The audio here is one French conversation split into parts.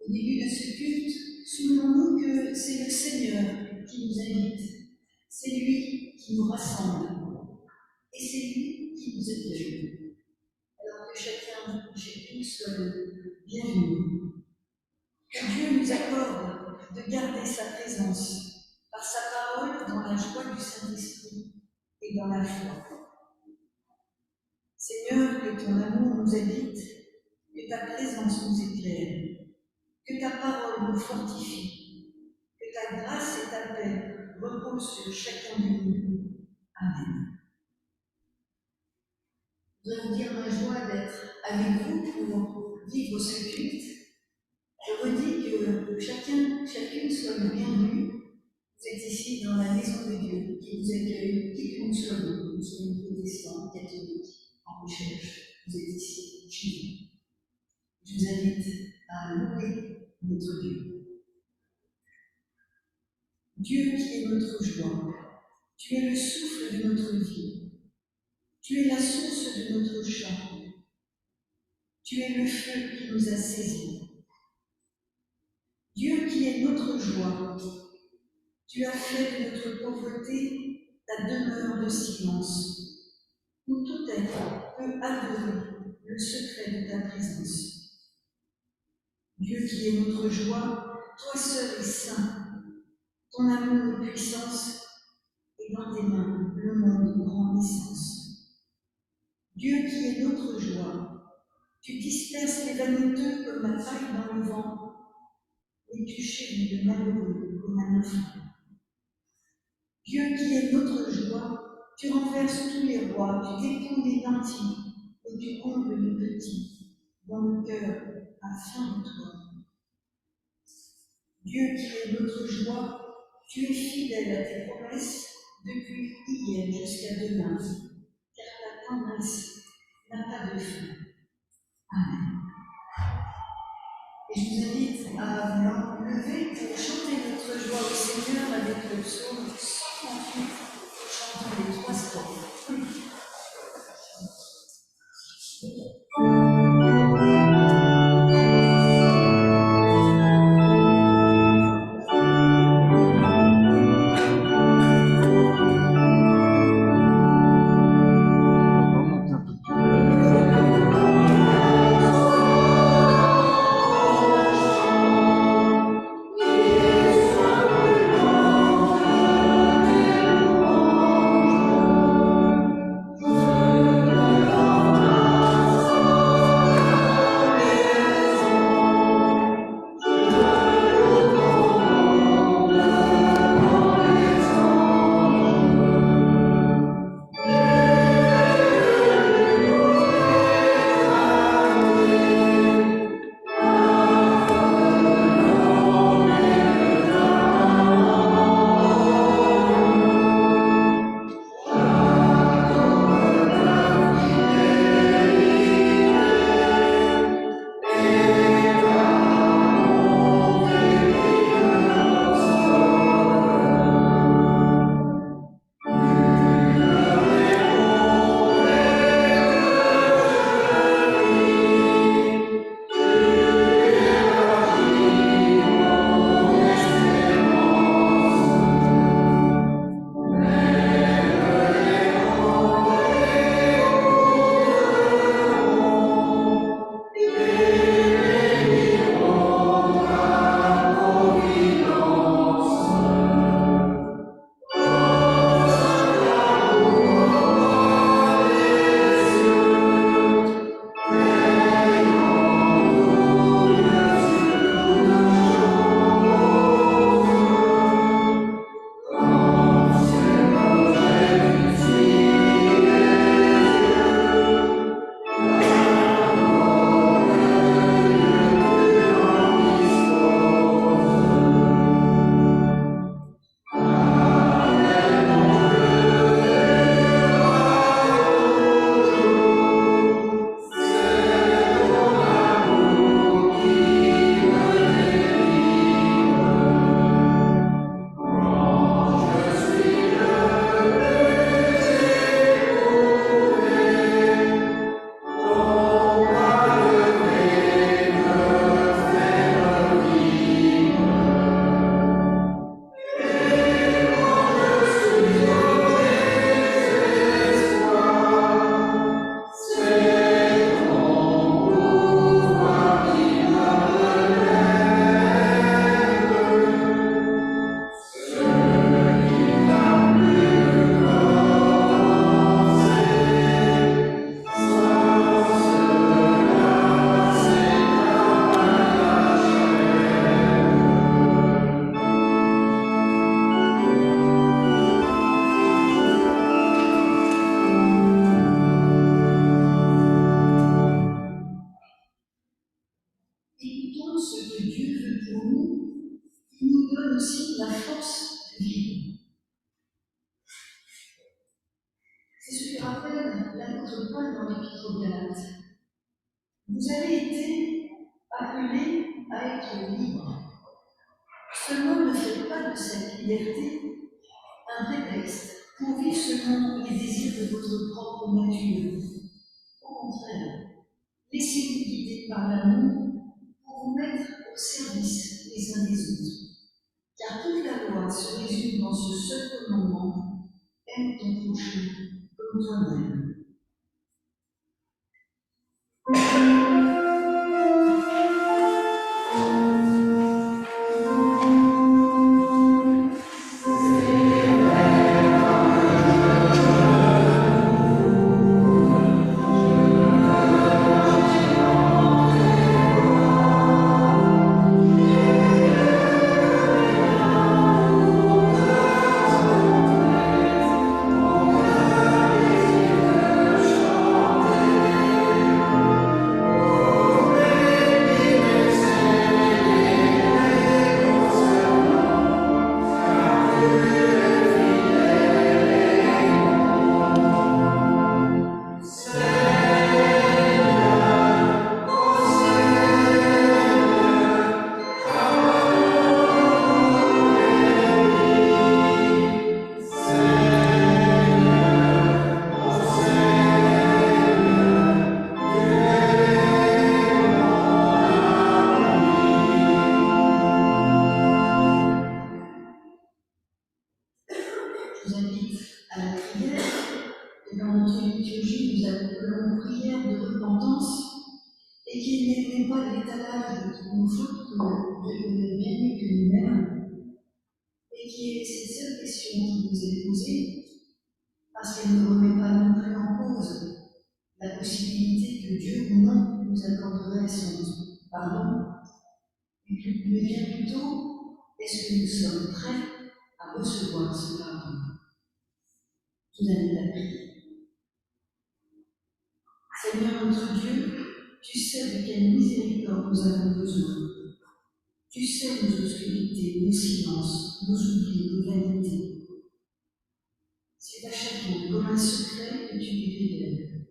Au début de ce culte, souvenons-nous que c'est le Seigneur qui nous invite, c'est lui qui nous rassemble, et c'est lui qui nous accueille. Alors que chacun et chacune soit le bienvenu. Que Dieu nous accorde de garder sa présence par sa parole dans la joie du Saint-Esprit et dans la foi. Seigneur, que ton amour nous habite, que ta présence nous éclaire, que ta parole nous fortifie, que ta grâce et ta paix reposent sur chacun de nous. Amen. Je voudrais vous dire ma joie d'être avec vous pour vivre ce culte. Je redis que chacune soit le bienvenu. Vous êtes ici dans la maison de Dieu qui vous accueille, qui que nous soyons. Nous sommes protestants, catholiques, en recherche. Vous êtes ici chez nous. Je vous invite à louer notre Dieu. Dieu qui est notre joie, tu es le souffle de notre vie, tu es la source de notre chant, tu es le feu qui nous a saisis. Dieu qui est notre joie, tu as fait de notre pauvreté ta demeure de silence, où tout être peut adorer le secret de ta présence. Dieu qui est notre joie, toi seul es saint, ton amour et puissance, et dans tes mains le monde prend naissance. Dieu qui est notre joie, tu disperses les vaniteux comme la paille dans le vent, et tu chéris le malheureux comme un enfant. Dieu qui est notre joie, tu renverses tous les rois, tu dépouilles les nantis, et tu combles les petits, dont le cœur a faim de toi. Dieu qui est notre joie, tu es fidèle à tes promesses depuis hier jusqu'à demain, car ta tendresse n'a pas de fin. Amen. Et je vous invite à vous lever pour chanter notre joie au Seigneur avec le psaume 138, chantant les 3 strophes. la force de vivre. C'est ce que rappelle l'apôtre Paul dans l'Épître aux Galates. Vous avez été appelés à être libres. Seulement ne faites pas de cette liberté un prétexte pour vivre selon les désirs de votre propre nature. Au contraire, laissez-vous guider par l'amour pour vous mettre au service les uns des autres. Car toute la loi se résume dans ce seul commandement: aime ton prochain comme toi-même. Je vous invite à la prière. Et dans notre liturgie, nous appelons prière de repentance, et qu'il n'est pas l'étalage de nos fautes que Dieu bien mieux que nous-mêmes, et qui est cette seule question qui nous est posée, parce qu'elle ne remet pas non plus en cause la possibilité que Dieu ou non nous accorderait son pardon, mais bien plutôt, est-ce que nous sommes prêts à recevoir ce pardon? Je vous invite à prier. Seigneur notre Dieu, tu sais de quelle miséricorde nous avons besoin. Tu sais nos obscurités, nos silences, nos oublis, nos vanités. C'est à chacun comme un secret que tu les révèles.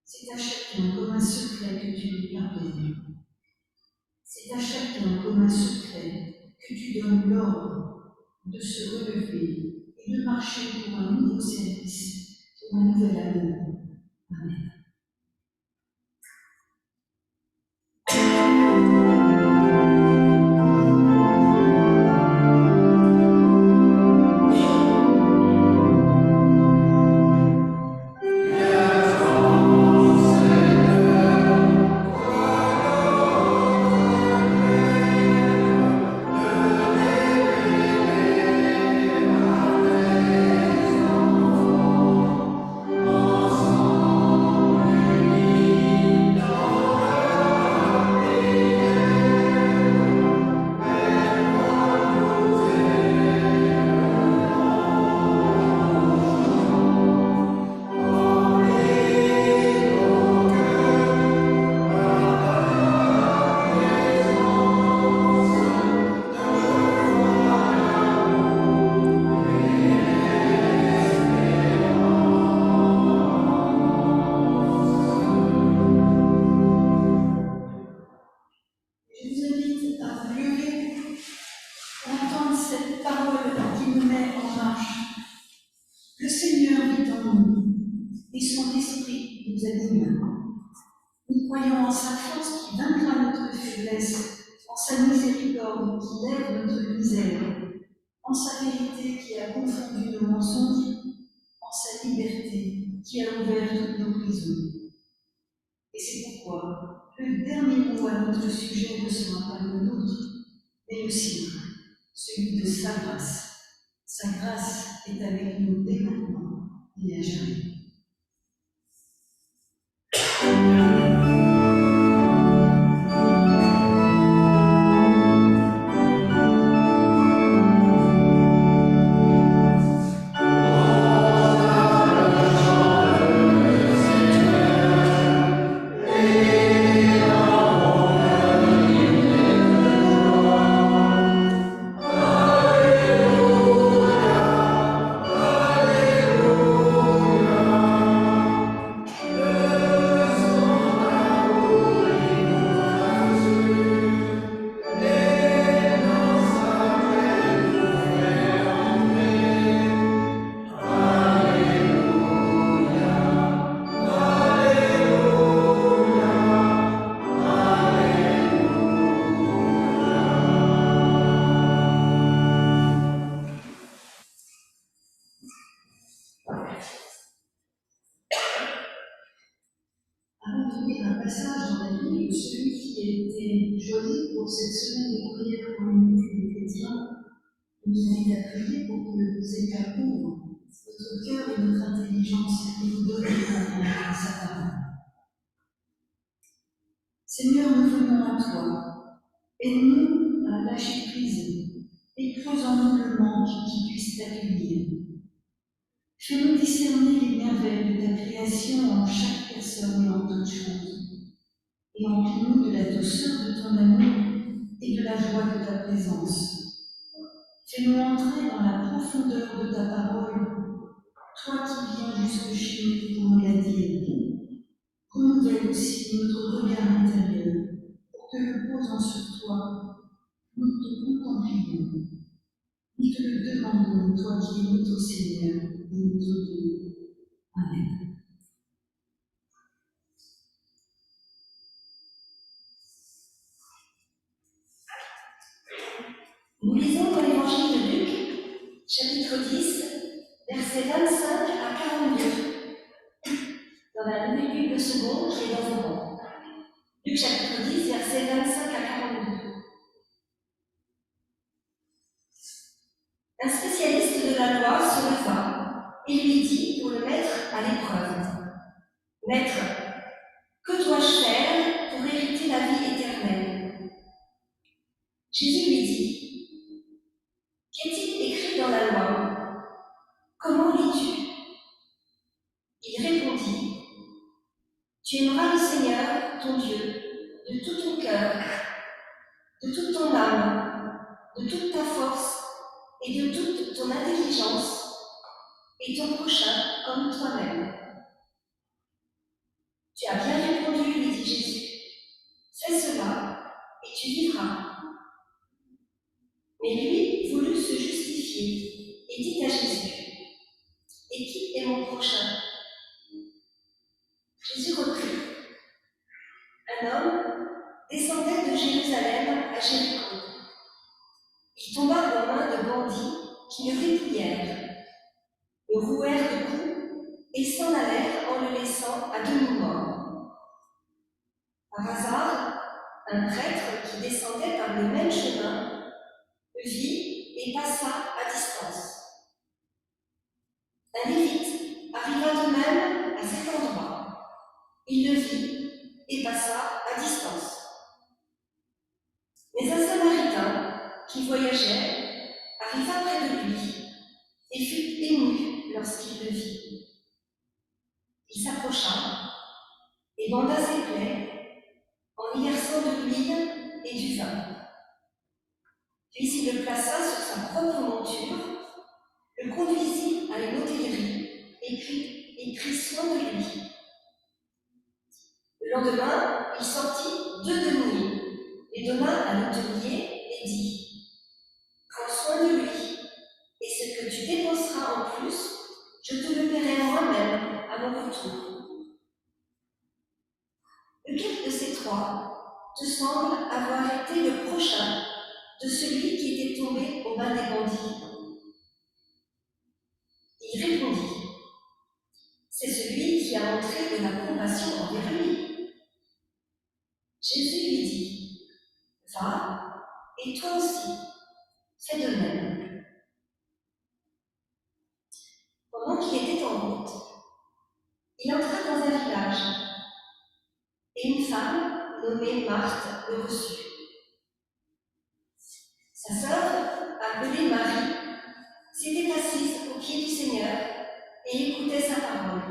C'est à chacun comme un secret que tu les pardonnes. C'est à chacun comme un secret que tu donnes l'ordre de se relever et de marcher pour un nouveau service, pour un nouvel amour. Amen. Nous croyons en sa force qui vaincra notre faiblesse, en sa miséricorde qui lève notre misère, en sa vérité qui a confondu nos mensonges, en sa liberté qui a ouvert toutes nos prisons. Et c'est pourquoi le dernier mot à notre sujet ne sera pas le nôtre, mais le sien, celui de sa grâce. Sa grâce est avec nous dès maintenant et à jamais. celui qui a été choisi pour cette semaine de prière pour l'unité des chrétiens, nous invite à prier pour que vous éclairons votre cœur et notre intelligence et vous donne sa parole. Seigneur, nous venons à toi. Aide-nous à lâcher prise et creuse en nous le manque qui puisse t'accueillir. Fais-nous discerner les merveilles de ta création en chaque personne et en toutes choses. Et emplis-nous de la douceur de ton amour et de la joie de ta présence. Fais-nous entrer dans la profondeur de ta parole, toi qui viens jusque chez nous pour nous la dire. Renouvelle aussi notre regard intérieur pour que, le posant sur toi, nous te contemplions. Nous te le demandons, toi qui es notre Seigneur et notre Dieu. Amen. Nous lisons dans l'évangile de Luc, chapitre 10, versets 25 à 42, dans la Nouvelle Bible seconde qui est dans vos rangs. Luc chapitre 10, versets 25 à 42. Un spécialiste de la loi se leva et lui dit pour le mettre à l'épreuve: Maître, que dois-je faire pour hériter la vie éternelle? Jésus lui dit: Qu'est-il écrit dans la loi? Comment lis-tu? Il répondit: Tu aimeras le Seigneur, ton Dieu, de tout ton cœur, de toute ton âme, de toute ta force et de toute ton intelligence, et ton prochain comme toi-même. Tu as bien répondu, lui dit Jésus. Fais cela, et tu vivras. Mais lui voulut se justifier, et dit à Jésus: Et qui est mon prochain? Jésus reprit: Un homme descendait de Jérusalem à Jéricho. Il tomba dans main de bandits qui le dépouillèrent, le rouèrent de coups et s'en allèrent en le laissant à demi mort. Par hasard, un prêtre qui descendait par le même chemin le vit et passa à distance. Un lévite arriva de même à cet endroit. Il le vit et passa à distance. Mais un samaritain qui voyageait arriva près de lui et fut ému lorsqu'il le vit. Il s'approcha et banda ses plaies en y versant de l'huile et du vin. Puis il le plaça sur sa propre monture, le conduisit à une hôtellerie et prit soin de lui. Le lendemain, il sortit 2 deniers, les donna à l'hôtelier et dit: Prends soin de lui, et ce que tu dépenseras en plus, je te le paierai moi-même à mon retour. Lequel de ces 3 te semble avoir été le prochain de celui qui était tombé au bas des bandits? Il répondit: C'est celui qui a montré de la compassion envers lui. Jésus lui dit: Va, et toi aussi, fais de même. Pendant qu'il était en route, il entra dans un village, et une femme nommée Marthe le reçut. Sa sœur, appelée Marie, s'était assise aux pieds du Seigneur et écoutait sa parole.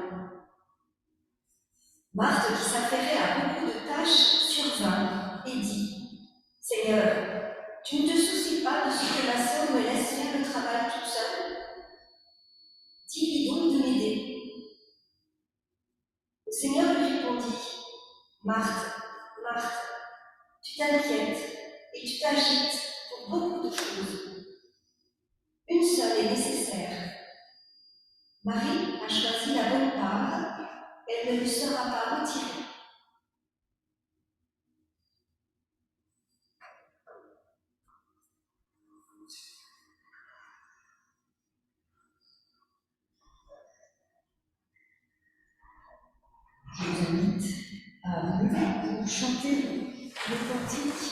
Marthe, qui s'affairait à beaucoup de tâches, survint et dit: Seigneur, tu ne te soucies pas de ce que ma sœur me laisse faire le travail toute seule? Dis-lui donc de m'aider. Le Seigneur lui répondit: Marthe, Marthe, tu t'inquiètes et tu t'agites pour beaucoup de choses. Une seule est nécessaire. Marie a choisi la bonne part, elle ne lui sera pas retirée. Je vous invite à vous lever pour chanter le cantique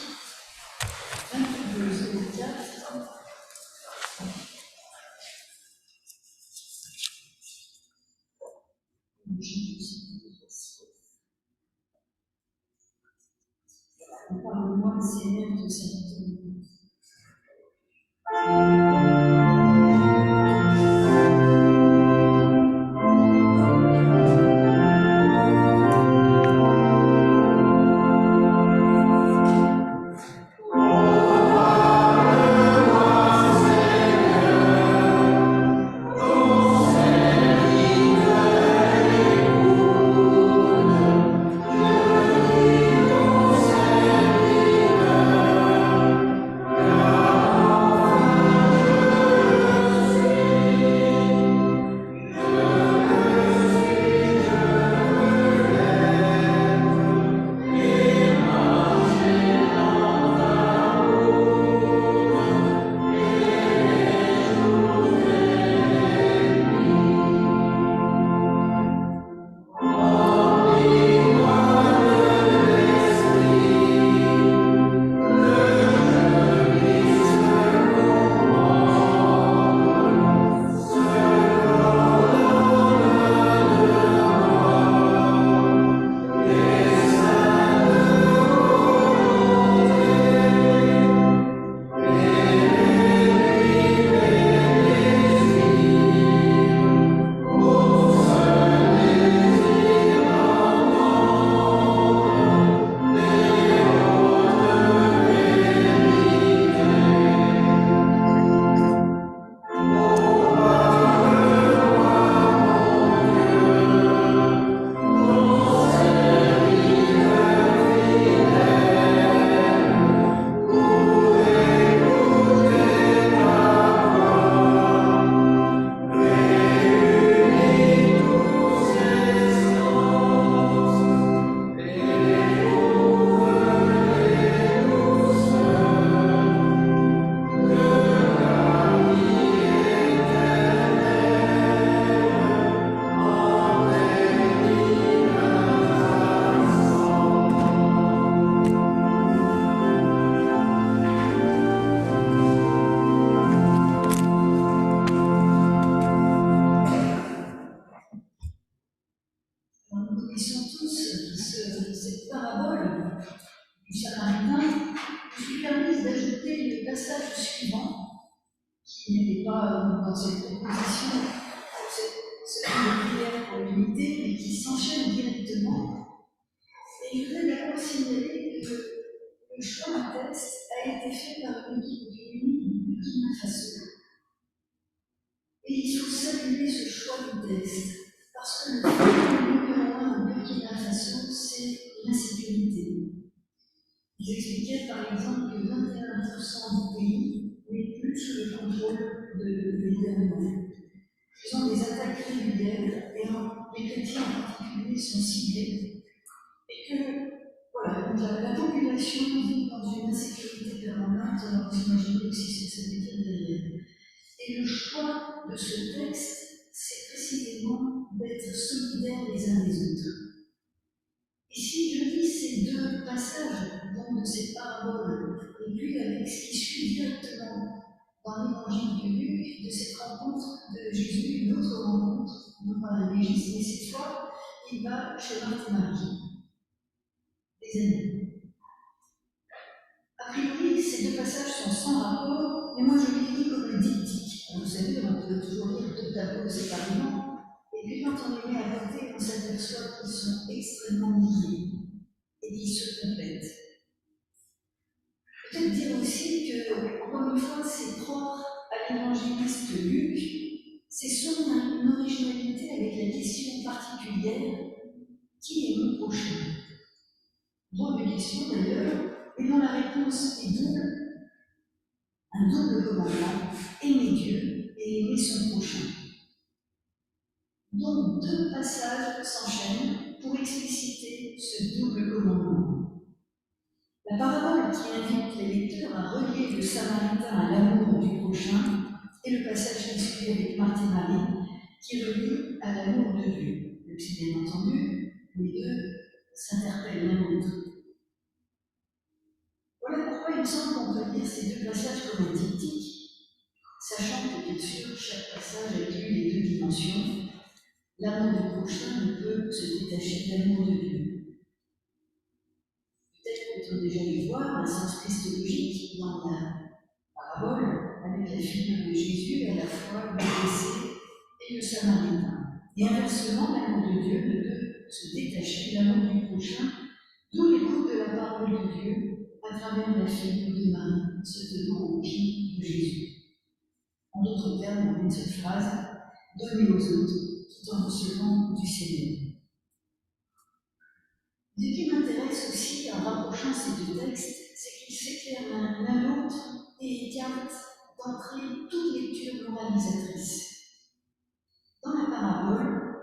22-04. Parle-moi, Seigneur, de cette cette parabole du Samaritain, je suis permise d'ajouter le passage suivant, qui n'était pas dans cette proposition, cette prière pour l'unité, mais qui s'enchaîne directement. Et je voudrais d'abord signaler que le choix du texte a été fait par une équipe du Burkina Faso. Et il faut saluer ce choix du texte, parce que le problème numéro un au Burkina Faso, c'est l'insécurité. Ils expliquaient par exemple que 21% du pays n'est plus sous le contrôle de gouvernement. Ils ont des attaques régulières et les chrétiens en particulier sont ciblés. Et que voilà, donc la population vit dans une insécurité permanente, alors vous imaginez aussi ce que ça veut dire derrière. Et le choix de ce texte, c'est précisément d'être solidaires les uns des autres. Et si je lis ces deux passages de cette parabole, et puis avec ce qui suit directement dans l'évangile de Luc, de cette rencontre de Jésus, une autre rencontre, non pas avec Jésus, mais cette fois, il va chez Marthe et Marie, des amis. A priori, ces deux passages sont sans rapport, mais moi je les lis comme un diptyque. Vous savez, on peut toujours lire deux tableaux séparément, et puis quand on les met à côté, on s'aperçoit qu'ils sont extrêmement liés et qu'ils se complètent. Peut-être dire aussi que, encore une fois, c'est propre à l'évangéliste Luc, c'est son originalité avec la question particulière qui est mon prochain? Drôle de question d'ailleurs, et dont la réponse est double, un double commandement, aimer Dieu et aimer son prochain. Donc deux passages s'enchaînent pour expliciter ce double commandement. La parabole qui invite les lecteurs à relier le Samaritain à l'amour du prochain et le passage qui suit avec Marthe et Marie qui relie à l'amour de Dieu. Même si bien entendu, les deux s'interpellent l'un l'autre. Parfois, il me semble qu'on peut lire ces deux passages comme un diptyque, sachant que, bien sûr, chaque passage inclut les deux dimensions. L'amour du prochain ne peut se détacher de l'amour de Dieu. Peut-être qu'on a déjà dû voir un sens christologique dans la parabole avec la figure de Jésus, à la fois le blessé et le samaritain. Et inversement, l'amour de Dieu ne peut se détacher de l'amour du prochain, d'où l'écoute de la parole de Dieu à travers la figure de Marie, se tenant au pied de Jésus. En d'autres termes, en une seule phrase, donner aux autres tout en recevant du Seigneur. Ce qui m'intéresse aussi en rapprochant ces deux textes, c'est qu'ils s'éclairent l'un l'autre et écartent d'entrée toute lecture moralisatrice. Dans la parabole,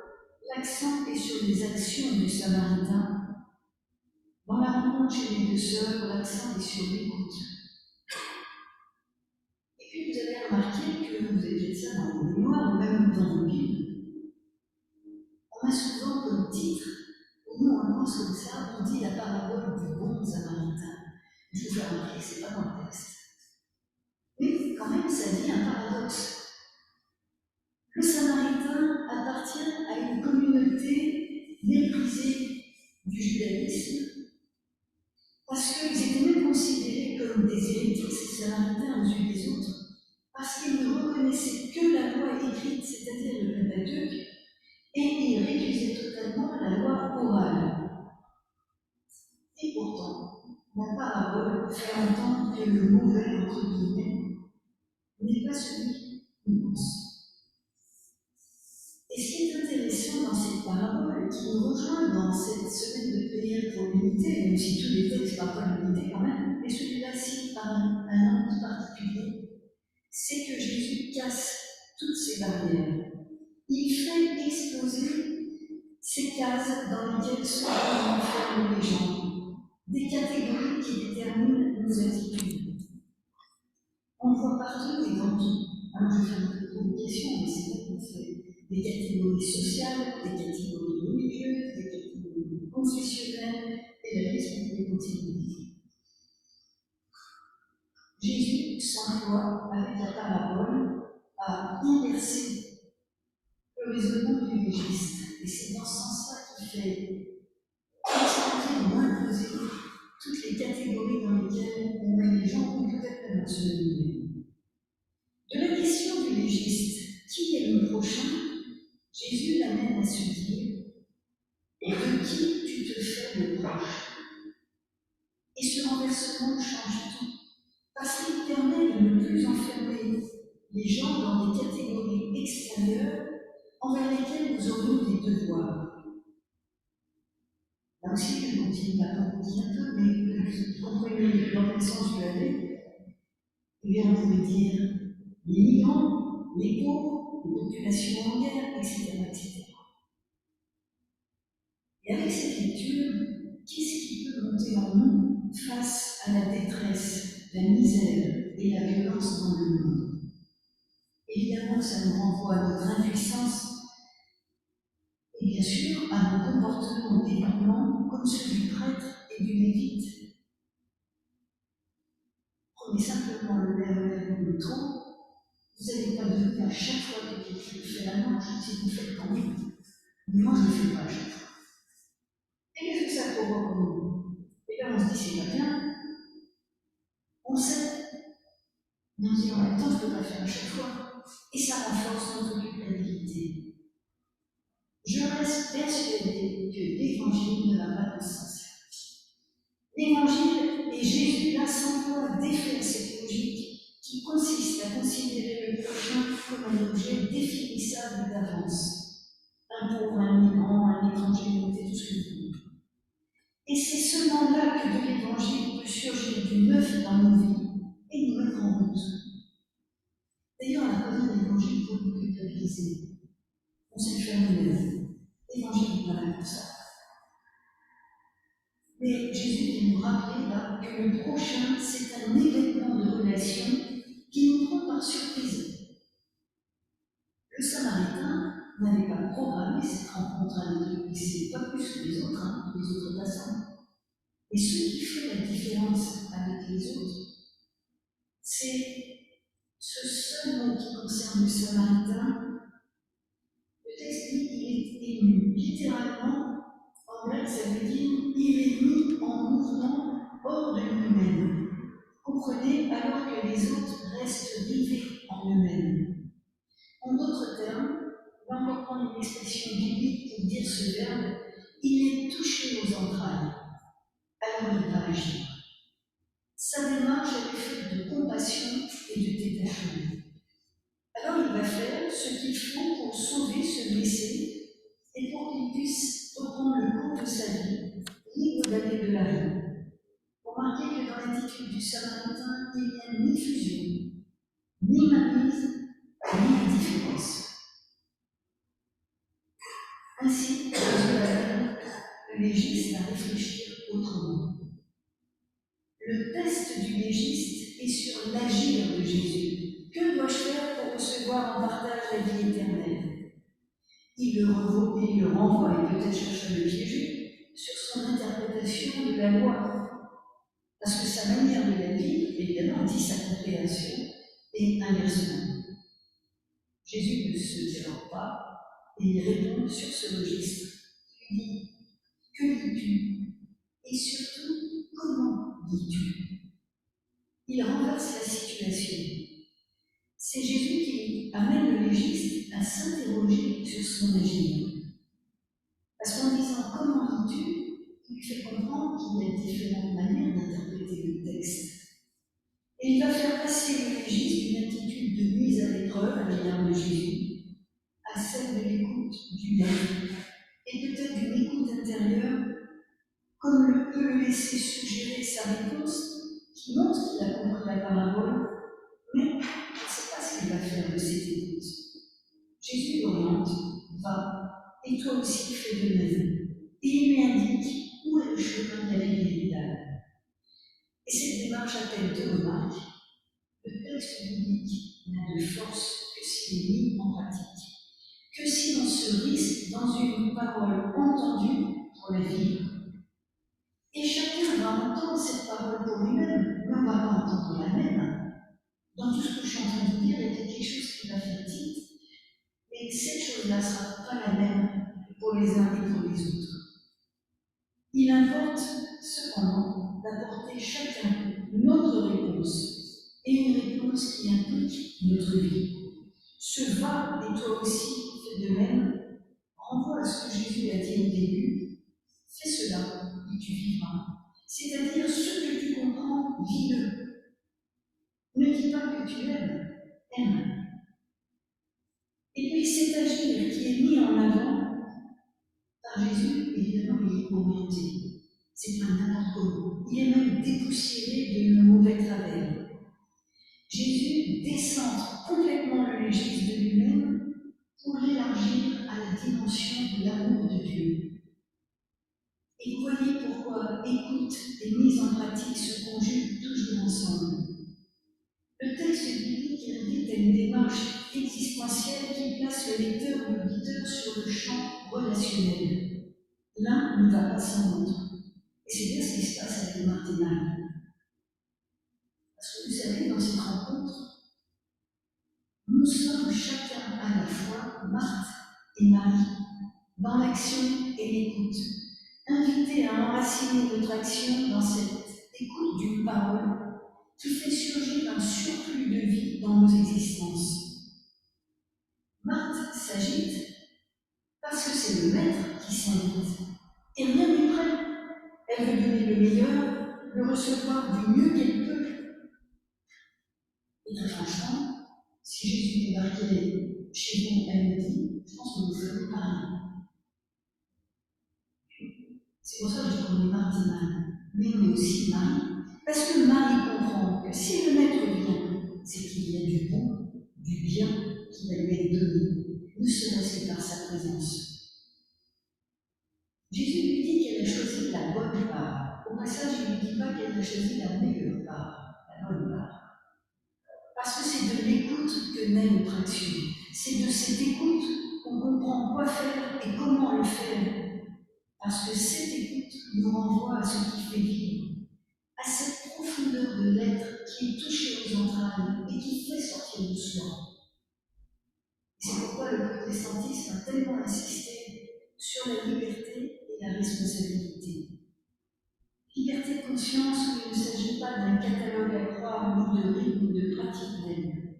l'accent est sur les actions du Samaritain. Dans la rencontre chez les deux sœurs, l'accent est sur l'écoute. Et puis vous avez remarqué que vous avez fait ça dans vos mémoires, ou même dans vos Bibles. On a souvent comme titre, au moins on pense comme ça, on dit la parabole du bon Samaritain. Je vous ai remarqué que ce n'est pas dans le texte. Mais quand même, ça dit un paradoxe. Le Samaritain appartient à une communauté méprisée du judaïsme, parce qu'ils étaient même considérés comme des hérétiques, ces Samaritains, aux yeux des autres, parce qu'ils ne reconnaissaient que la loi écrite, c'est-à-dire le Pentateuque, et ils réduisaient totalement la loi orale. Et pourtant, la parabole fait entendre que le mauvais, entre guillemets, n'est pas celui qu'on pense. Et ce qui est intéressant dans cette parabole, qui nous rejoint dans cette semaine de prière pour l'unité, même si tous les textes parlent pas de l'unité quand même, mais celui-là ci par un angle particulier, c'est que Jésus casse toutes ces barrières. Il fait exploser ces cases dans lesquelles sont enfermés les gens, des catégories qui déterminent nos attitudes. On le voit partout et dans tout. Alors je fais un peu de communication, mais c'est là qu'on fait des catégories sociales, des catégories religieuses, des catégories confessionnelles, et la liste peut continuer. Jésus s'emploie avec la parabole à inverser le raisonnement du légiste. Et c'est dans ce sens-là qu'il fait exploser ou imposer toutes les catégories dans lesquelles on met les gens ou peut-être même se nommer. De la question du légiste, qui est le prochain, Jésus l'amène à se dire de qui tu te fais le proche. Et ce renversement change tout, parce qu'il permet de ne plus enfermer les gens dans des catégories extérieures envers lesquelles nous aurions des devoirs. Là aussi, je continue à rebondir un peu, mais vous comprenez dans quel sens je vais aller. Eh bien, on pourrait dire les migrants, les pauvres, les populations en guerre, etc., etc. Et avec cette lecture, qu'est-ce qui peut monter en nous face à la détresse, la misère et la violence dans le monde? Évidemment, ça nous renvoie à notre impuissance et bien sûr à nos comportements dépendants comme ceux du prêtre et du lévite. Prenez simplement le RER ou le métro, vous n'allez pas devenir à chaque fois que quelqu'un fait la manche si vous faites quand même. Mais moi, je ne le fais pas à chaque fois. Et qu'est-ce que ça provoque en nous? Et bien, on se dit, c'est pas bien. On sait. Mais on se dit, en même temps, je ne peux pas le faire à chaque fois. Et ça renforce notre culpabilité. Je reste persuadée que l'Évangile ne va pas dans ce sens-là. L'Évangile et Jésus là s'emploie à défaire cette logique qui consiste à considérer le prochain comme un objet définissable d'avance. Un pauvre, un migrant, un étranger, tout ce que vous voulez. Et c'est seulement là que de l'Évangile peut surgir du neuf dans nos vies et nous mettre en route. D'ailleurs, on n'a pas besoin d'Évangile pour nous culpabiliser. On sait le faire nous-mêmes. L'Évangile n'est pas là pour ça. Mais Jésus vient nous rappeler là que le prochain, c'est un événement de relation qui nous prend par surprise. Le Samaritain n'avait pas programmé cette rencontre avec lui, c'est pas plus que les autres passants. Et ce qui fait la différence avec les autres. C'est ce seul mot qui concerne le Samaritain. Le texte dit qu'il est ému. Littéralement, en grec, ça veut dire il est mis en mouvement hors de lui-même. Comprenez, alors que les autres restent rivés en eux-mêmes. En d'autres termes, on va encore prendre une expression biblique pour dire ce verbe, il est touché aux entrailles. Alors il va agir. Sa démarche est faite de compassion et de détachement. Alors il va faire ce qu'il faut pour sauver ce blessé et pour qu'il puisse reprendre le cours de sa vie, libre d'aller de la vie. Remarquez que dans l'attitude du Samaritain, il n'y a ni fusion, ni mainmise, ni indifférence. Ainsi, Jésus amène le légiste à réfléchir autrement. Le test du légiste est sur l'agir de Jésus. Que dois-je faire pour recevoir en partage la vie éternelle? Il le renvoie et peut-être cherche à le piéger sur son interprétation de la loi. Parce que sa manière de la vivre, évidemment, dit sa compréhension et inversement. Jésus ne se dérobe pas et il répond sur ce registre. Il dit que dis-tu? Et surtout, comment dis-tu? Il renverse la situation. C'est Jésus qui amène le légiste à s'interroger sur son agir. Parce qu'en disant comment dis-tu, il fait comprendre qu'il y a différentes manières d'interpréter le texte. Et il va faire passer le légiste d'une attitude de mise à l'épreuve à l'égard de Jésus à celle de l'écoute du maître et peut-être d'une écoute intérieure, comme peut le laisser suggérer sa réponse, qui montre qu'il a compris la parabole, mais on ne sait pas ce qu'il va faire de cette écoute. Jésus l'oriente, va, et toi aussi fais de même. Et il lui indique où est le chemin de la vie véritable. Et cette démarche appelle deux remarques. Le texte biblique n'a de force que s'il est mis en pratique, que si l'on se risque dans une parole entendue pour la vivre. Et chacun va entendre cette parole pour lui-même, mais on ne va pas entendre la même. Dans tout ce que je suis en train de dire, il y a quelque chose qui va faire titre, mais cette chose-là ne sera pas la même pour les uns et pour les autres. Il importe cependant d'apporter chacun notre réponse, et une réponse qui implique notre vie. Ce va, et toi aussi, fais de même, renvoie à ce que Jésus a dit au début, fais cela, et tu vivras. C'est-à-dire, ce que tu comprends, vis-le. Ne dis pas que tu aimes, aime. Et puis cet agir qui est mis en avant par Jésus, évidemment, il est orienté. C'est pas n'importe comment. Il est même dépoussiéré de nos mauvais travers. Jésus décentre complètement le légiste de lui-même pour l'élargir à la dimension de l'amour de Dieu. Et voyez pourquoi écoute et mise en pratique se conjuguent toujours ensemble. Le texte biblique invite à une démarche existentielle qui place le lecteur ou l'auditeur sur le champ relationnel. L'un ne va pas sans l'autre. Et c'est bien ce qui se passe avec Marthe et Marie. Parce que vous savez, dans cette rencontre, nous sommes chacun à la fois Marthe et Marie, dans l'action et l'écoute, invités à enraciner notre action dans cette écoute d'une parole qui fait surgir un surplus de vie dans nos existences. Marthe s'agite parce que c'est le maître qui s'invite, et rien n'est prêt. Elle veut donner le meilleur, le recevoir du mieux qu'elle peut. Et très franchement, si Jésus débarquait chez vous à midi, je pense que vous feriez pareil. C'est pour ça que je dis qu'on est Marthe et Marie, mais on est aussi Marie. Parce que Marie comprend que si le maître vient, c'est qu'il y a du bon, du bien qui va lui être donné, ne serait-ce que par sa présence. Jésus lui dit qu'elle a choisi la bonne part. Au passage, il ne lui dit pas qu'elle a choisi la meilleure part, la bonne part. Parce que c'est de l'écoute que naît notre action. C'est de cette écoute qu'on comprend quoi faire et comment le faire. Parce que cette écoute nous renvoie à ce qui fait vivre, à cette profonde profondeur de l'être qui est touché aux entrailles et qui fait sortir du soi. C'est pourquoi le protestantisme a tellement insisté sur la liberté et la responsabilité. Liberté de conscience où il ne s'agit pas d'un catalogue à croire, ni de rythme, ni de pratique même.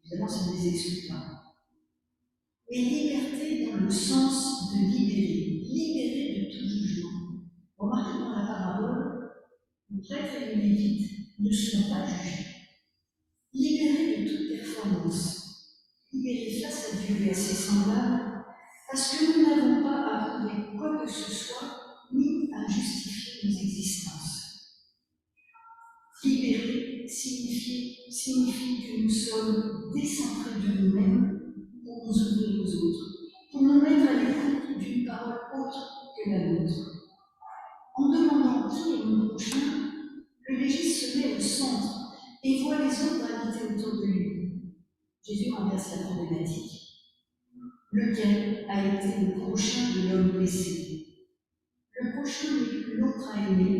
Évidemment, ça ne les exclut pas. Mais liberté dans le sens de libérer, libérer de tout jugement. Remarquez dans la parabole, le prêtre et le lévite ne sont pas jugés. Libérés de toute performance, libérés face à Dieu et à ses semblables, parce que nous n'avons pas à prouver quoi que ce soit, ni à justifier nos existences. Libérer signifie que nous sommes décentrés de nous-mêmes pour nous ouvrir aux autres, pour nous mettre à l'écoute d'une parole autre que la nôtre. En demandant qui est mon prochain, le légiste se met au centre et voit les autres graviter autour de lui. Jésus renverse la problématique. Lequel a été le prochain de l'homme blessé? Le prochain n'est plus l'autre à aimer,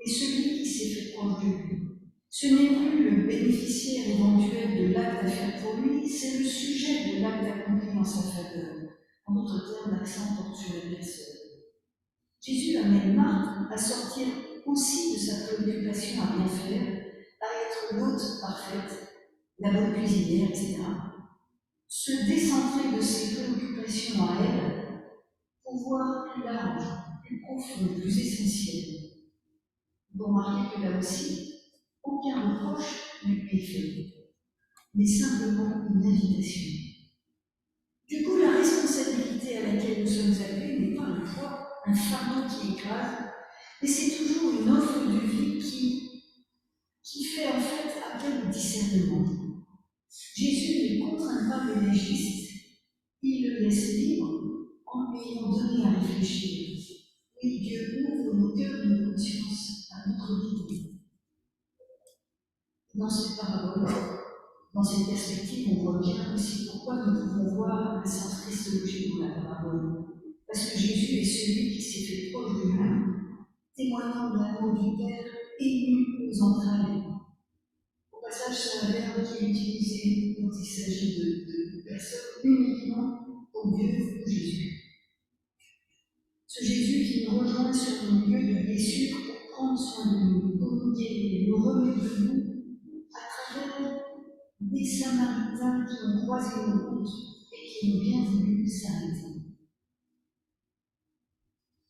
et celui qui s'est fait proche de lui. Ce n'est plus le bénéficiaire éventuel de l'acte à faire pour lui, c'est le sujet de l'acte accompli en sa faveur. En d'autres termes, l'accent porte sur la personne. Jésus amène Marthe à sortir aussi de sa préoccupation à bien faire, à être l'hôte parfaite, la bonne cuisinière, etc. Se décentrer de ses préoccupations à elle pour voir plus large, plus profond, plus essentiel. Vous remarquez que là aussi, aucun reproche ne lui est fait, mais simplement une invitation. Du coup, la responsabilité à laquelle nous sommes appelés n'est pas un poids, un fardeau qui écrase, mais c'est toujours une offre de vie qui fait en fait appel au discernement. Jésus ne contraint pas le légiste, il le laisse libre en lui ayant donné à réfléchir. Oui, Dieu ouvre nos cœurs et nos consciences à notre vie. Dans cette parabole, dans cette perspective, on voit bien aussi pourquoi nous pouvons voir le sens christologique de la parabole. Parce que Jésus est celui qui s'est fait proche de nous, témoignant de l'amour du Père ému aux entrailles. Au passage, c'est un verbe qui est utilisé quand il s'agit de personnes uniquement pour Dieu ou Jésus. Ce Jésus qui nous rejoint sur nos lieux de blessure pour prendre soin de nous, pour nous guérir, nous remettre debout à travers des Samaritains qui ont croisé nos routes et qui ont bien voulu s'arrêter.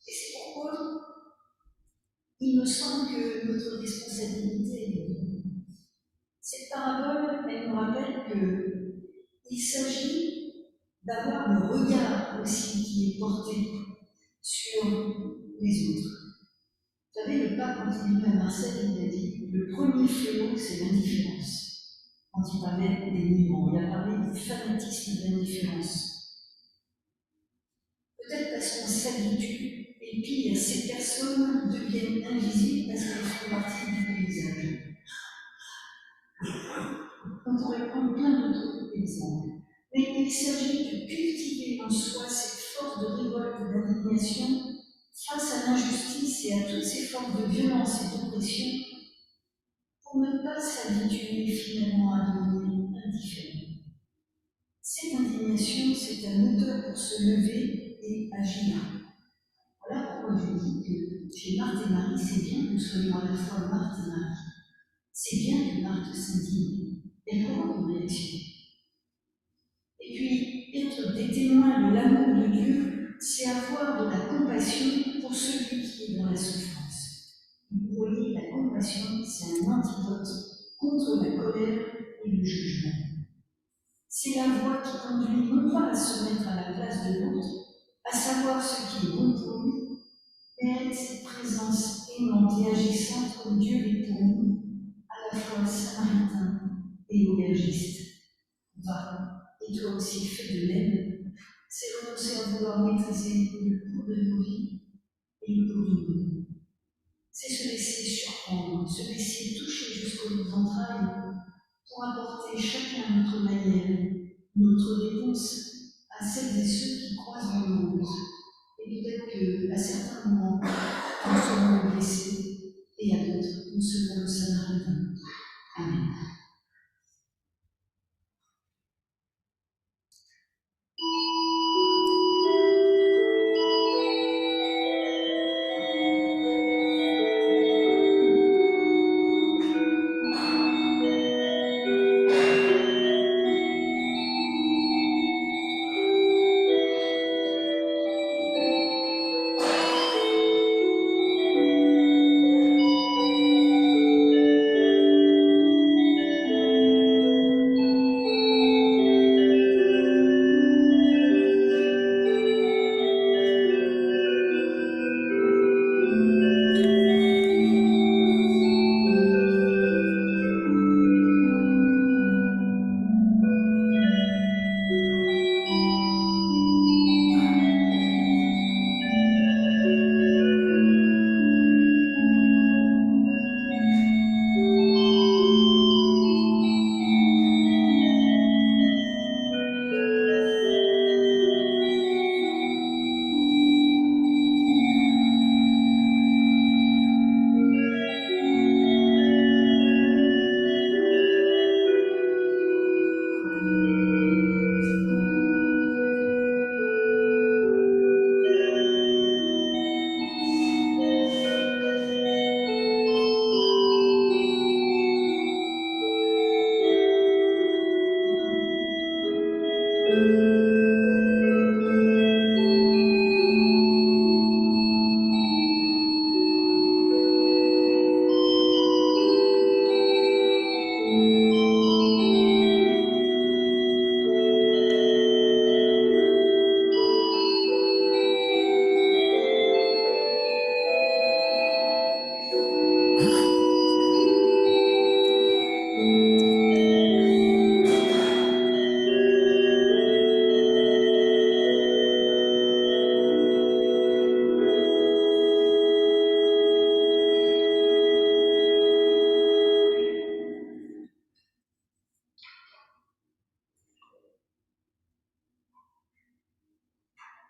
Et c'est pourquoi il me semble que notre responsabilité est grande. Cette parabole, elle nous rappelle qu'il s'agit d'avoir le regard aussi qui est porté sur les autres. Vous savez, le pape, quand il est venu à Marseille, il a dit le premier fléau, c'est l'indifférence. Quand il parlait des migrants, il a parlé du fanatisme de l'indifférence. Peut-être parce qu'on s'habitue, et puis ces personnes deviennent invisibles parce qu'elles font partie du paysage. On pourrait prendre plein d'autres exemples. Mais il s'agit de cultiver en soi cette force de révolte et d'indignation face à l'injustice et à toutes ces formes de violence et d'oppression pour ne pas s'habituer finalement à devenir indifférent. Cette indignation, c'est un moteur pour se lever et agir. Voilà pourquoi je dis que chez Marthe et Marie, c'est bien que nous soyons à la fois Marthe et Marie. C'est bien que Marthe s'indigne. Elle provoque une réaction. Et puis, être des témoins de l'amour de Dieu, c'est avoir de la compassion pour celui qui est dans la souffrance. Vous voyez, la compassion, c'est un antidote contre la colère et le jugement. C'est la voie qui conduit non pas à se mettre à la place de l'autre, à savoir ce qui est bon pour lui, mais à être cette présence aimante et agissante comme Dieu est pour nous, à la fois samaritain et aubergiste. Va, et toi aussi fais de même. C'est renoncer à vouloir maîtriser le cours de nos vies et le cours de nous. C'est se laisser surprendre, se laisser toucher jusqu'aux entrailles pour apporter chacun à notre manière notre réponse à celles et ceux qui croisent nos routes. Et peut-être qu'à certains moments, nous serons blessés et à d'autres, nous selon le Samaritain. Amen.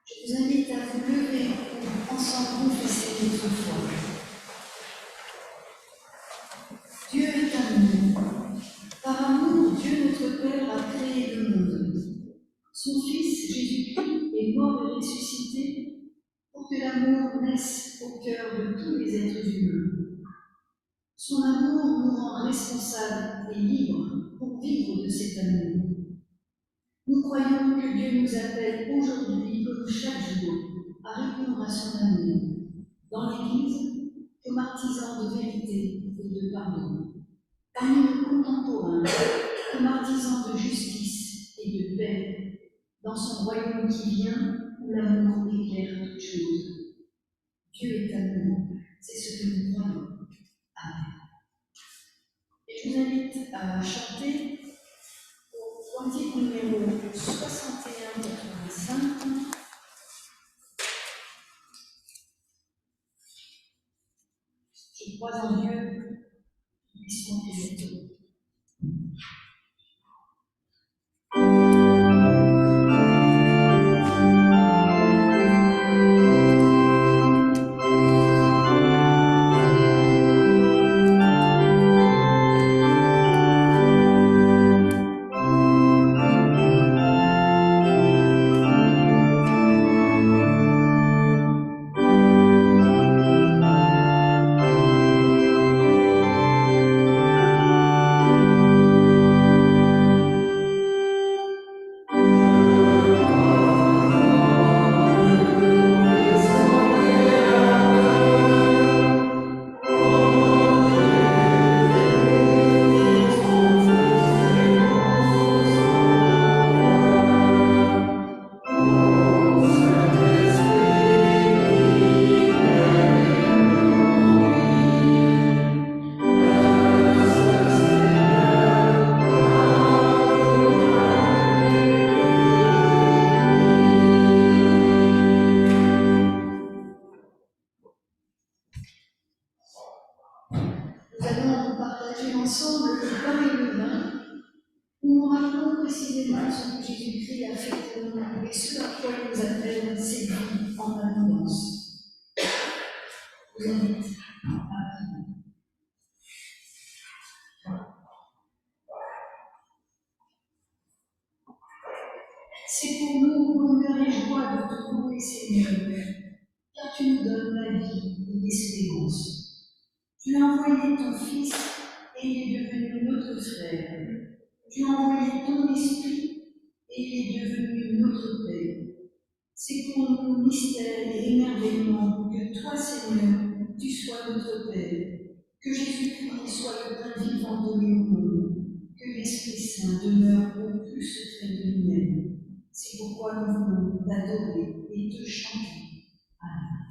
Je vous invite à vous lever pour ensemble confesser notre foi. Dieu est amour. Par amour, Dieu notre Père a créé le monde. Son Fils Jésus-Christ est mort et ressuscité pour que l'amour naisse au cœur de tous les êtres humains. Son amour nous rend responsables et libres pour vivre de cet amour. Nous croyons que Dieu nous appelle aujourd'hui, comme chaque jour, à répondre à son amour, dans l'Église, comme artisans de vérité et de pardon, parmi nos contemporains, comme artisans de justice et de paix, dans son royaume qui vient, où l'amour éclaire toutes choses. Dieu est amour, c'est ce que nous croyons. Amen. Et je vous invite à chanter au cantique numéro 61-85. Je crois en Dieu, puissant et tout. Nous allons partager ensemble le pain et le vin, où nous rappelons précisément ce que Jésus-Christ a fait pour nous et ce à quoi il nous appelle ses vies en abondance. Je vous invite à prier. C'est pour nous bonheur et joie de te louer, Seigneur, car tu nous donnes la vie et l'espérance. Tu as envoyé ton Fils et il est devenu notre frère. Tu as envoyé ton Esprit et il est devenu notre Père. C'est pour nous mystère et émerveillement que toi, Seigneur, tu sois notre Père, que Jésus-Christ soit le pain vivant donné au monde, que l'Esprit Saint demeure au plus secret de lui-même. C'est pourquoi nous voulons t'adorer et te chanter. Amen.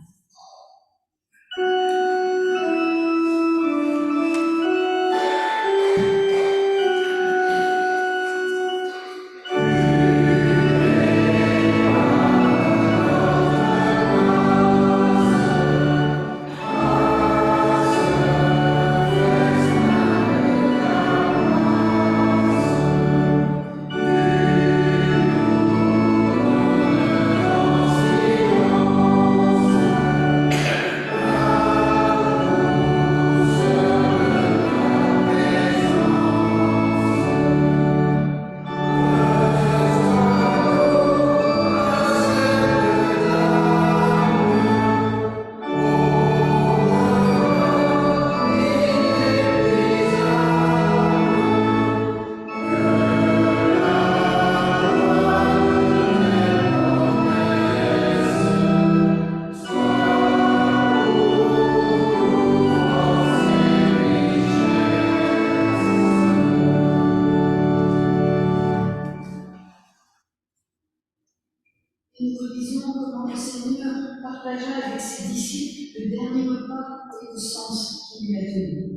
Nous relisons comment le Seigneur partagea avec ses disciples le dernier repas et le sens qu'il lui a donné.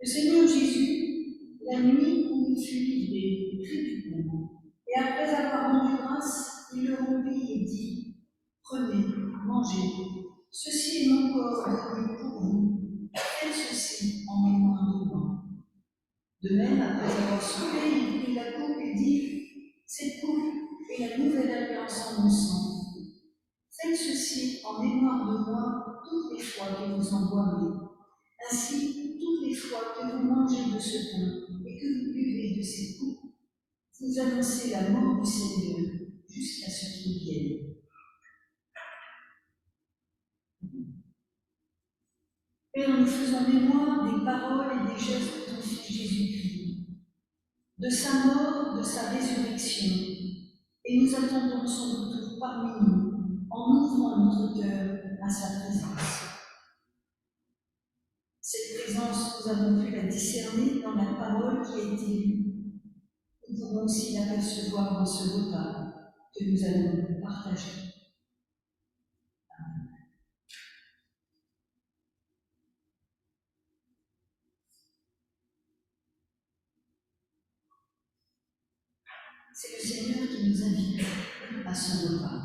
Le Seigneur Jésus, la nuit où il fut livré, prit du pain, et après avoir rendu grâce, il le rompit et dit : Prenez, mangez, ceci est mon corps donné pour vous, faites ceci en mémoire de moi. De même, après avoir soupé, il prit la coupe et dit : Cette coupe est la nouvelle alliance en mon sang. Faites ceci en mémoire de moi toutes les fois que vous en boirez. Ainsi, toutes les fois que vous mangez de ce pain et que vous buvez de cette coupe, vous annoncez la mort du Seigneur jusqu'à ce qu'il vienne. Père, nous faisons mémoire des paroles et des gestes de ton Fils Jésus-Christ, de sa mort, de sa résurrection, et nous attendons son retour parmi nous en ouvrant notre cœur à sa présence. Cette présence, nous avons pu la discerner dans la parole qui a été lue. Nous pouvons aussi l'apercevoir dans ce repas que nous allons partager. Amen. C'est le Seigneur qui nous invite à son repas.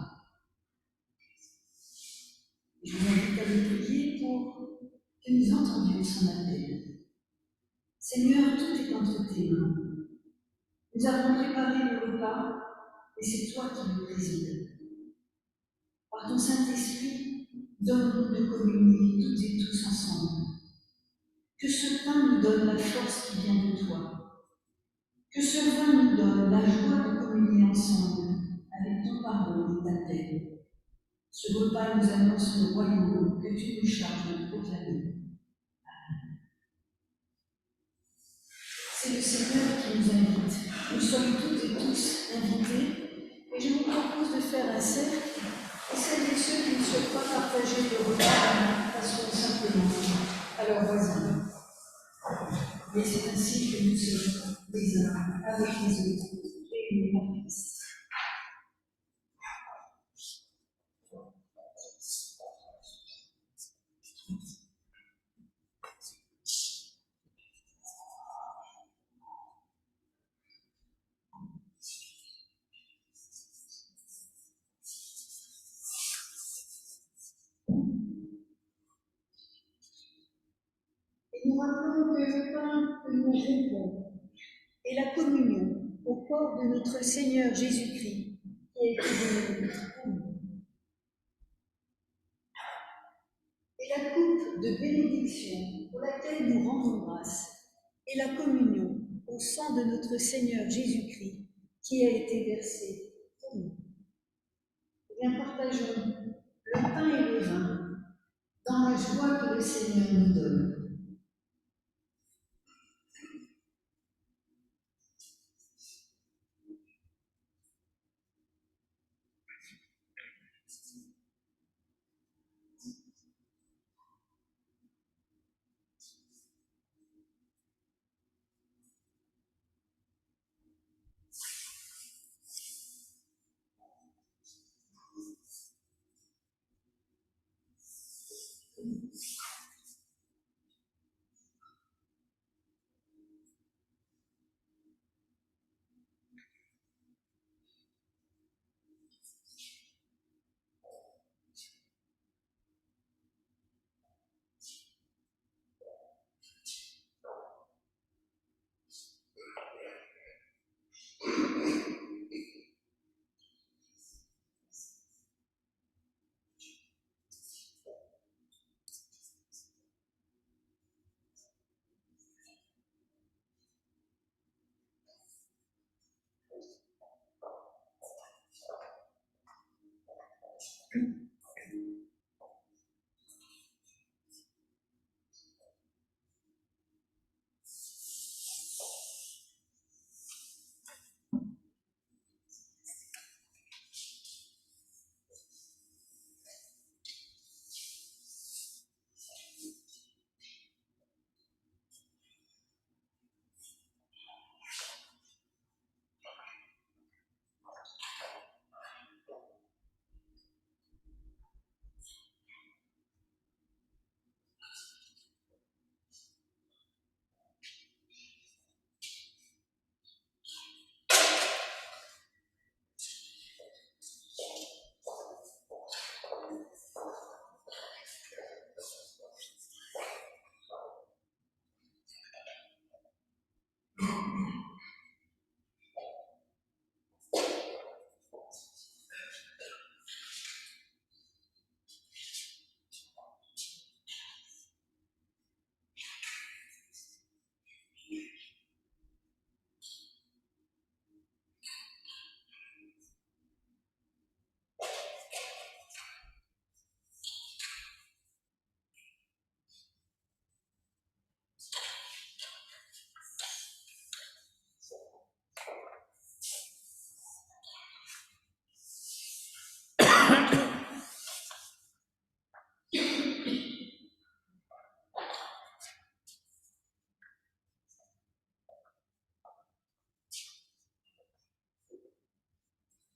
Je vous invite à le prier pour que nous entendions son appel. Seigneur, tout est entre tes mains. Nous avons préparé le repas et c'est toi qui le présides. Par ton Saint-Esprit, donne-nous de communier toutes et tous ensemble. Que ce pain nous donne la force qui vient de toi. Que ce vin nous donne la joie de communier ensemble avec ton pardon et ta paix. Ce repas nous annonce le royaume que tu nous charges de proclamer. Amen. C'est le Seigneur qui nous invite. Nous sommes toutes et tous invités et je vous propose de faire un cercle. Et celles et ceux qui ne souhaitent pas partager le repas passeront simplement à leurs voisins. Et c'est ainsi que nous sommes les uns avec les autres réunis en Christ. Et nous rappelons que le pain que nous rompons est la communion au corps de notre Seigneur Jésus-Christ qui a été donné pour nous. Et la coupe de bénédiction pour laquelle nous rendons grâce est la communion au sang de notre Seigneur Jésus-Christ qui a été versé pour nous. Eh bien, partageons le pain et le vin dans la joie que le Seigneur nous donne.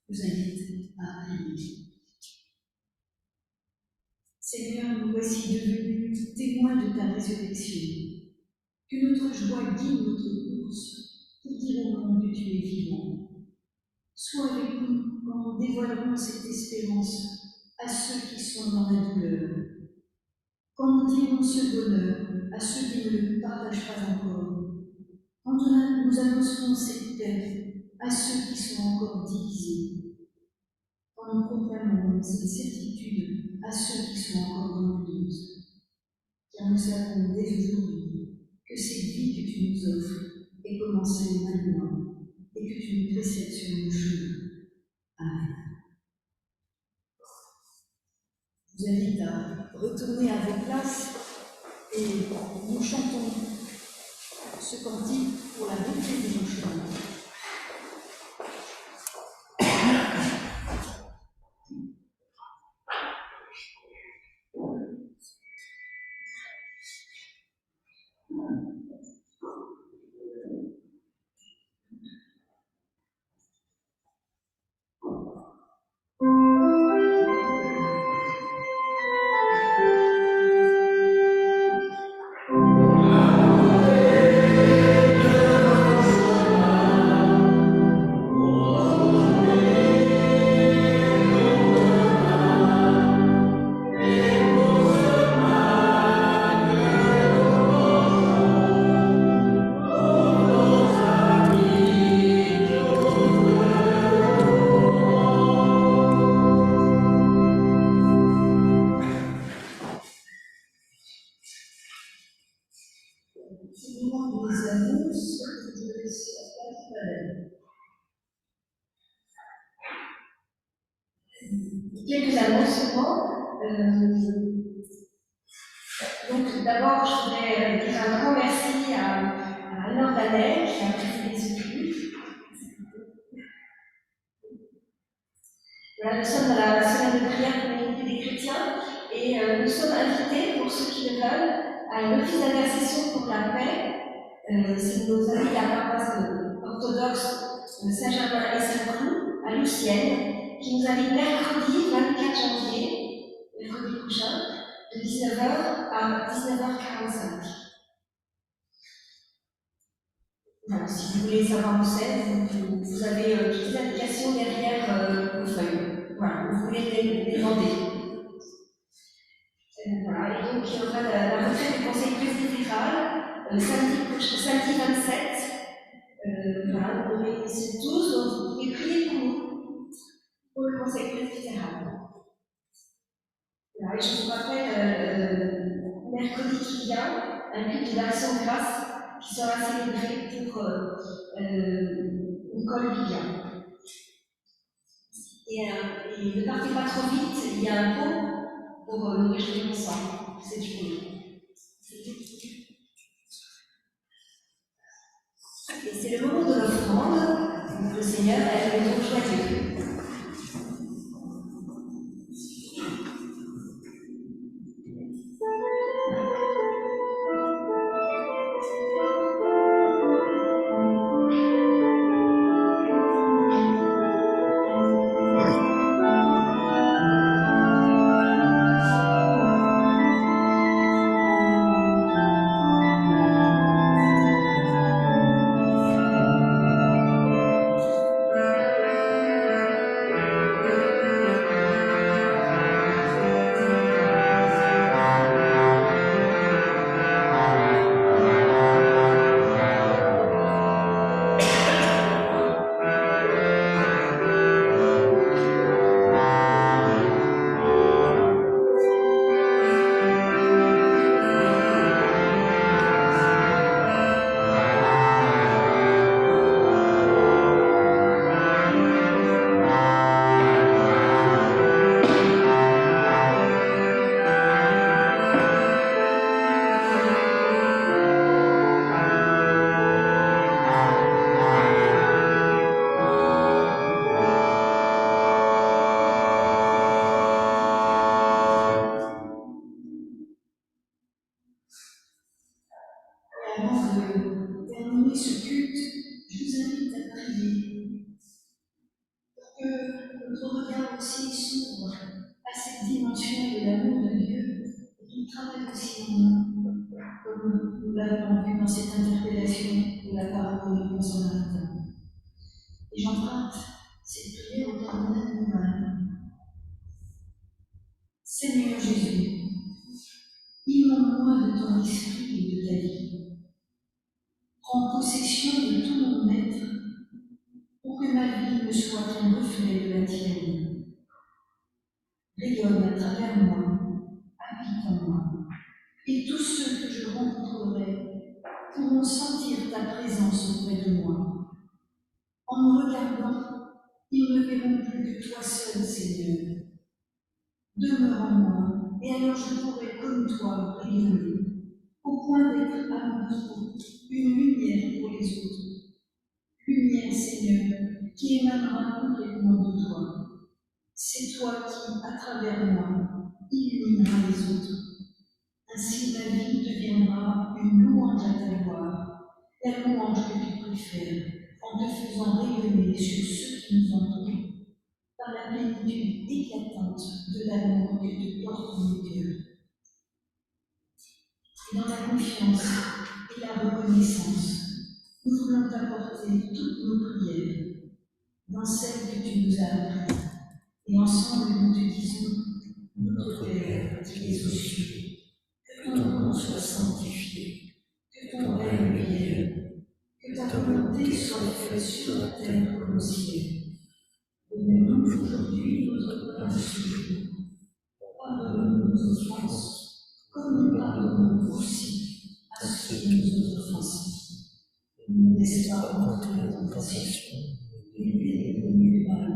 Vous invite à prier. Seigneur, nous voici devenus témoins de ta résurrection. Que notre joie guide notre course pour dire au monde que tu es vivant. Sois avec nous quand nous dévoilerons cette espérance à ceux qui sont dans la douleur. Quand nous dirons ce bonheur à ceux qui ne le partagent pas encore. Quand nous annoncerons cette paix à ceux qui sont encore divisés. Quand nous proclamons cette certitude à ceux qui sont encore dans le doute. Car nous savons dès aujourd'hui que cette vie que tu nous offres est commencée maintenant et que tu nous précèdes sur nos chemins. Amen. Je vous invite à retourner à vos places et nous chantons ce cantique pour la beauté de nos chemins. Quelques annonces seulement. Donc d'abord, je voudrais dire un grand merci à Alain Danet qui a présidé ce culte. Voilà, nous sommes dans la semaine de prière pour l'unité des chrétiens et nous sommes invités, pour ceux qui le veulent, à une office d'intercession pour la paix. C'est nos amis de la paroisse orthodoxe Saint-Germain et Saint-Cloud à Lucienne qui nous invite mercredi 24 janvier, mercredi prochain, de 19h à 19h45. Voilà, si vous voulez savoir où c'est, vous avez toutes les indications derrière vos feuilles. Voilà, vous pouvez les demander. Voilà, et donc il y aura la retraite du conseil presbytéral samedi 27. Voilà, vous réunissez tous, donc vous pouvez prier pour nous, pour le conseil presbytéral. Voilà, et je vous rappelle, mercredi qui vient, un culte d'action de grâce qui sera célébré pour Nicole Vivien. Et ne partez pas trop vite, il y a un pot pour nous réjouir ensemble. C'est du coup. Et c'est le moment de l'offrande. Le Seigneur a le don joyeux. Nous l'avons vu dans cette interpellation de la parole de son matin. Et j'emprunte cette prière au cardinal Newman. Seigneur Jésus, inonde-moi de ton esprit et de ta vie. Prends possession de tout mon être pour que ma vie me soit un reflet de la tienne. Rayonne à travers moi, habite en moi, et tous ceux que je rencontrerai pourront sentir ta présence auprès de moi. En me regardant, ils ne verront plus que toi seul, Seigneur. Demeure en moi, et alors je pourrai, comme toi, rayonner, au point d'être à mon tour une lumière pour les autres. Lumière, Seigneur, qui émanera complètement de toi. C'est toi qui, à travers moi, illumineras les autres. Ainsi, ma vie deviendra une louange à ta gloire, la louange que tu préfères, en te faisant rayonner sur ceux qui nous entourent, par la plénitude éclatante de l'amour que tu portes dans nos cœurs. Et dans la confiance et la reconnaissance, nous voulons t'apporter toutes nos prières, dans celles que tu nous as apprises. Et ensemble, nous te disons, notre Père qui es aux cieux, que ton nom soit sanctifié, que ton règne vienne, que ta volonté soit faite sur la terre comme au ciel. Donne-nous aujourd'hui notre pain de ce jour. Pardonne-nous nos offenses, comme nous pardonnons aussi à ceux qui nous ont offensés. Ne nous laisse pas entrer en tentation, mais délivre-nous du mal,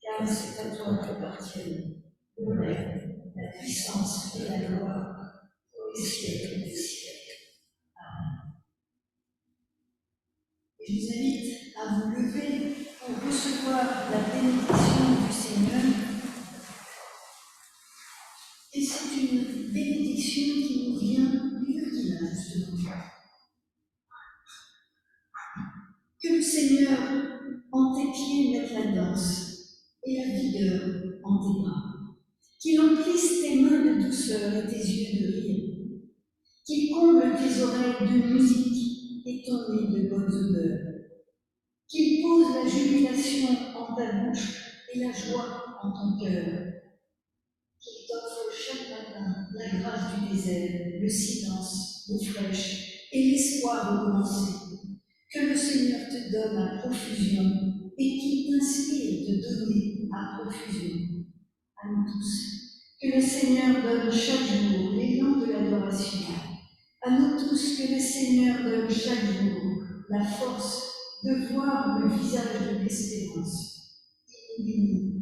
car c'est à toi toi t'appartiennent le règne, la puissance et la gloire pour les siècles des siècles. Amen. Et je vous invite à vous lever pour recevoir la bénédiction du Seigneur. Et c'est une bénédiction qui nous vient du Burkina, justement. Que le Seigneur en tes pieds mette la danse et la vigueur en tes bras. Qu'il emplisse tes mains de douceur et tes yeux de rire. Qu'il comble tes oreilles de musique et ton nez de bonnes odeurs. Qu'il pose la jubilation en ta bouche et la joie en ton cœur. Qu'il t'offre chaque matin la grâce du désert, le silence, l'eau fraîche et l'espoir de commencer. Que le Seigneur te donne à profusion et qu'il t'inspire de donner à profusion. À nous tous. Que le Seigneur donne chaque jour l'élan de l'adoration. À nous tous, que le Seigneur donne chaque jour la force de voir le visage de l'espérance. Il nous bénit